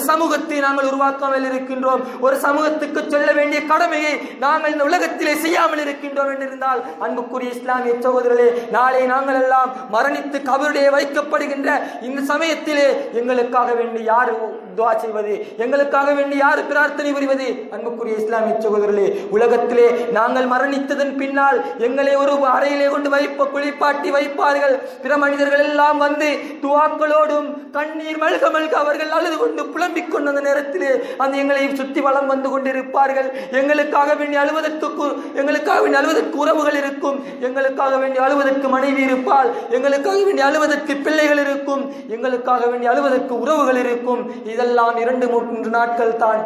சமூகத்தை நாங்கள் உருவாக்காமல் இருக்கின்றோம், ஒரு சமூகத்துக்கு சொல்ல வேண்டிய கடமையை நாங்கள் இந்த உலகத்திலே செய்யாமல் இருக்கின்றோம் என்றிருந்தால், அன்புக்குரிய இஸ்லாமிய சகோதரர்களே, நாளை நாங்கள் எல்லாம் மரணித்து கபருடைய வைக்கப்படுகின்ற இந்த சமயத்திலே எங்களுக்காக வேண்டி யார் துஆ செய்வது, எங்களுக்காக வேண்டி யார் பிரார்த்தனை புரிவது? அன்புக்குரிய இஸ்லாமிய சகோதரர்களே, உலகத்திலே நாங்கள் மரணித்ததன் பின்னால் எங்களை ஒரு அறையிலே கொண்டு குளிப்பாட்டி வைப்பார்கள். பிற மனிதர்கள் எல்லாம் வந்து துஆக்களோடும் கண்ணீர் மல்க மல்க அவர்கள் அழுது கொண்டு புலம்பிக் கொண்ட அந்த நேரத்திலே அந்த எங்களை சுற்றி வளம் வந்து கொண்டிருப்பார்கள். எங்களுக்காக வேண்டி அழுவதற்கு உறவுகள் இருக்கும், எங்களுக்காக வேண்டி அழுவதற்கு மனைவி இருப்பாள், எங்களுக்காக வேண்டி அழுவதற்கு பிள்ளைகள் இருக்கும், எங்களுக்காக வேண்டி அழுவதற்கு உறவுகள் இருக்கும். இதெல்லாம் 2-3 நாட்கள் தான்.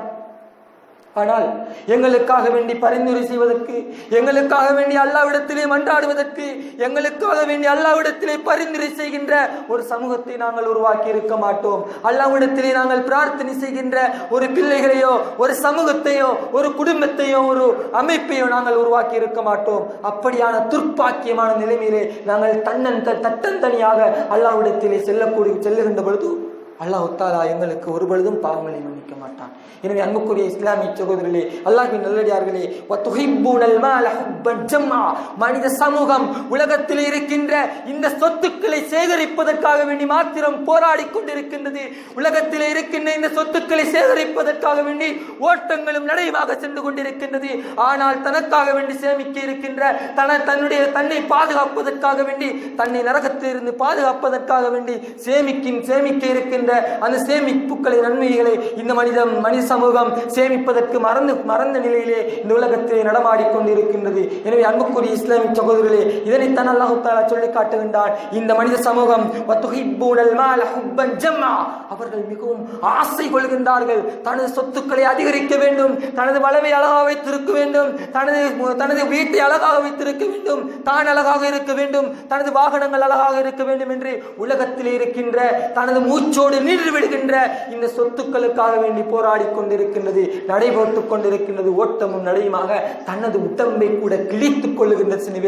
ஆனால் எங்களுக்காக வேண்டி பரிந்துரை செய்வதற்கு, எங்களுக்காக வேண்டி அல்லாஹ்விடத்திலே மன்றாடுவதற்கு, எங்களுக்காக வேண்டி அல்லாஹ்விடத்திலே பரிந்துரை செய்கின்ற ஒரு சமூகத்தை நாங்கள் உருவாக்கி இருக்க மாட்டோம். அல்லாஹ்விடத்திலே நாங்கள் பிரார்த்தனை செய்கின்ற ஒரு பிள்ளைகளையோ, ஒரு சமூகத்தையோ, ஒரு குடும்பத்தையோ, ஒரு அமைப்பையோ நாங்கள் உருவாக்கி இருக்க மாட்டோம். அப்படியான துர்ப்பாக்கியமான நிலைமையிலே நாங்கள் தன்னந்தனியாக அல்லாஹ்விடத்திலே செல்லுகின்ற பொழுது அல்லாஹ் தஆலா எங்களுக்கு ஒரு பொழுதும் பாவங்களை மன்னிக்க மாட்டான். எனவே அன்புக்குரிய இஸ்லாமிய சகோதரர்களே, அல்லாஹ்வின் நல்லடியார்களே, வதுஹிப்பூனல் மால ஹுப்பன் ஜம்ஆ, மனித சமூகம் உலகத்தில் இருக்கின்ற இந்த சொத்துக்களை சேகரிப்பதற்காக வேண்டி மாத்திரம் போராடி கொண்டிருக்கின்றது. உலகத்தில் இருக்கின்ற இந்த சொத்துக்களை சேகரிப்பதற்காக வேண்டி ஓட்டங்களும் நடையுமாக சென்று கொண்டிருக்கின்றது. ஆனால் தனக்காக வேண்டி சேமிக்க இருக்கின்ற தன்னை பாதுகாப்பதற்காக வேண்டி, தன்னை நரகத்திலிருந்து பாதுகாப்பதற்காக வேண்டி சேமிக்க இருக்கின்ற அந்த சேமிப்புகளை, நன்மைகளை இந்த மனித சமூகம் சேமிப்பதற்கு மறந்த நிலையிலே இந்த உலகத்திலே நடமாடி கொண்டிருக்கின்றது. எனவே அன்புக்குரிய இஸ்லாமிய சகோதரர்களே, இதனைத்தான் அல்லாஹ் தஆலா சொல்லி காட்டுகின்றான். இந்த மனித சமூகம் வதுஹிப்பூனல் மால ஹுப்பன் ஜம்ஆ, அவர்கள் மிகவும் ஆசை கொள்கின்றார்கள். தனது சொத்துக்களை அதிகரிக்க வேண்டும், தனது வளவை அழகாக வைத்திருக்க வேண்டும், தனது வீட்டை அழகாக வைத்திருக்க வேண்டும், தான் அழகாக இருக்க வேண்டும், தனது வாகனங்கள் அழகாக இருக்க வேண்டும் என்று உலகத்திலே இருக்கின்ற தனது மூச்சோடு நின்று விடுகின்ற இந்த சொத்துக்களுக்காக வேண்டி போராடி கொண்டிருக்கின்றது, நடைபோட்டுக் கொண்டிருக்கின்றது. ஓட்டமும் நடையுமாக தனது உடம்பை கூட கிழித்துக் கொள்ளுகின்ற சில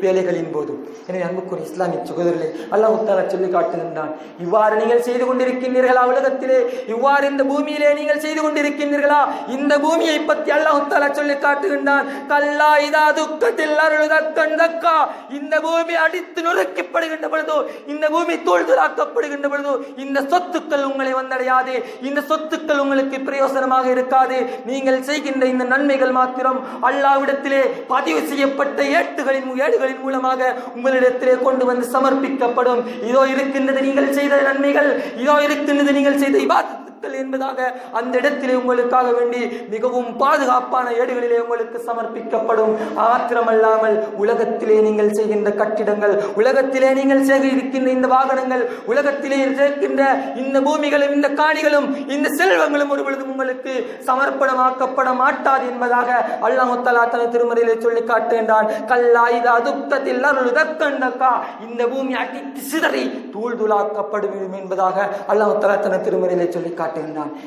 வேலைகளின் போது. எனவே அன்புக்குரிய இஸ்லாமிய சகோதரர்களே, அல்லாஹ் தஆலா சொல்லி காட்டுகின்றான், இவ்வாறு நீங்கள் செய்து கொண்டிருக்கின்றீர்களா? உலகத்திலே இவ்வாறு இந்த பூமியிலே நீங்கள் செய்து கொண்டிருக்கின்றீர்களா? இந்த பூமியை பற்றி அல்லாஹ் தஆலா சொல்லி காட்டுகின்றான், கல்லா இதா துக்கத்தில் அருளுதக்கன் தக்கா, இந்த பூமி அடித்து நொறுக்கப்படுகின்ற பொழுதோ, இந்த பூமி தோல்துராக்கப்படுகின்ற பொழுதோ, இந்த சொத்துக்கள் உங்களை வந்தடையாது, இந்த சொத்துக்கள் உங்களுக்கு பிரயோசனமாக இருக்காது. நீங்கள் செய்கின்ற இந்த நன்மைகள் மாத்திரம் அல்லாஹ்விடத்திலே பதிவு செய்யப்பட்ட ஏடுகளின் மூலமாக உங்களிடத்திலே கொண்டு வந்து சமர்ப்பிக்கப்படும். இதோ இருக்கின்றது நீங்கள் செய்த நன்மைகள், இதோ இருக்கின்றது நீங்கள் செய்த இபாதத் என்பதாக அந்த இடத்திலே உங்களுக்காக வேண்டி மிகவும் பாதுகாப்பான ஏடுகளிலே உங்களுக்கு சமர்ப்பிக்கப்படும். மாத்திரமல்லாமல் உலகத்திலே நீங்கள் செய்கின்ற கட்டிடங்கள், உலகத்திலே நீங்கள் சேகரிக்கின்ற இந்த வாகனங்கள், உலகத்திலே இருக்கின்ற இந்த பூமிகளும் இந்த காணிகளும் இந்த செல்வங்களும் ஒரு பொழுதும் உங்களுக்கு சமர்ப்பணமாக்கப்பட மாட்டாது என்பதாக அல்லாஹ் தஆலா தனது திருமறையிலே சொல்லி காட்டுகின்றான். கல்லா இதா துக்கத்தில் அருளுதக்கண்டக்கா, இந்த பூமி அடித்து சிதறி தூள் தூளாக்கப்படும் என்பதாக அல்லாஹ் தஆலா தனது திருமறையிலே சொல்லி காட்டுகின்றான்.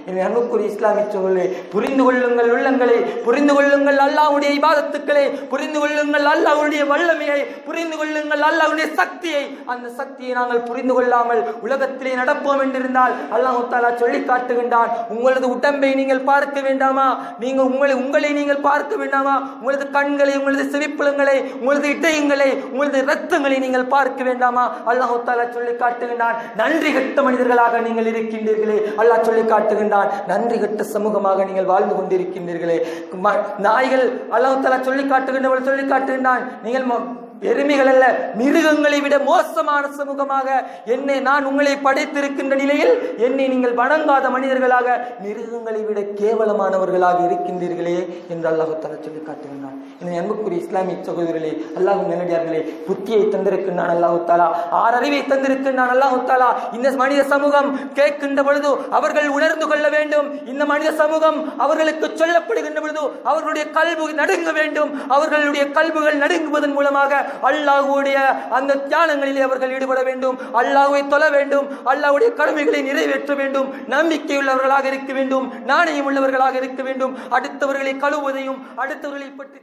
எனவே அன்புக்குரிய இஸ்லாமிய சகோதரர்களே, புரிந்து கொள்ளுங்கள் உள்ளங்களை, புரிந்து கொள்ளுங்கள் அல்லாஹ்வுடைய இபாதத்துக்களை, புரிந்து கொள்ளுங்கள் அல்லாஹ்வுடைய வல்லமையை, புரிந்து கொள்ளுங்கள் அல்லாஹ்வுடைய சக்தியை. அந்த சக்தியை நாங்கள் புரிந்து கொள்ளாமல் உலகத்திலே நடப்போம் என்றிருந்தால் அல்லாஹ் தஆலா சொல்லி காட்டுகின்றான், உங்களது உடம்பை நீங்கள் பார்க்க வேண்டாமா? உங்களை நீங்கள் பார்க்க வேண்டாமா? உங்களது கண்களை, உங்களது செவிப்புலங்களை, உங்களது இதயங்களை, உங்களது இரத்தங்களை நீங்கள் பார்க்க வேண்டாமா? அல்லாஹ் தஆலா சொல்லி காட்டுகின்றான், நன்றி கெட்ட மனிதர்களாக நீங்கள் இருக்கின்றீர்களே. அல்லாஹ் சொல்லி காட்டுகின்றான், நன்றி கெட்ட சமூகமாக நீங்கள் வாழ்ந்து கொண்டிருக்கின்றீர்களே. நாய்கள் அல்லாஹ் தஆலா சொல்லி காட்டுகின்றான், நீங்கள் எருமைகள் அல்ல, மிருகங்களை விட மோசமான சமூகமாக நான் உங்களை படைத்திருக்கின்ற நிலையில் என்னை நீங்கள் வணங்காத மனிதர்களாக, மிருகங்களை விட கேவலமானவர்களாக இருக்கின்றீர்களே என்று அல்லாஹ் தஆலா சொல்லி காட்டுகின்றான். அன்புக்குரிய இஸ்லாமிய சகோதரர்களே, அல்லாஹ் நல்லடியார்களே, புத்தியை தந்திருக்கின்றான் அல்லாஹ் தஆலா, ஆறறிவை தந்திருக்கின்றான் அல்லாஹ் தஆலா. இந்த மனித சமூகம் கேட்கின்ற பொழுது அவர்கள் உணர்ந்து கொள்ள வேண்டும். இந்த மனித சமூகம் அவர்களுக்கு சொல்லப்படுகின்ற பொழுது அவர்களுடைய கல்பு நடுங்க வேண்டும். அவர்களுடைய கல்புகள் நடுங்குவதன் மூலமாக அல்லாஹ்வுடைய அந்த தியானங்களிலே அவர்கள் ஈடுபட வேண்டும், அல்லாஹ்வை தொழ வேண்டும், அல்லாஹ்வுடைய கடமைகளை நிறைவேற்ற வேண்டும், நம்பிக்கையுள்ளவர்களாக இருக்க வேண்டும், நாணயம் உள்ளவர்களாக இருக்க வேண்டும், அடுத்தவர்களை கழுவுவதையும் அடுத்தவர்களை பற்றி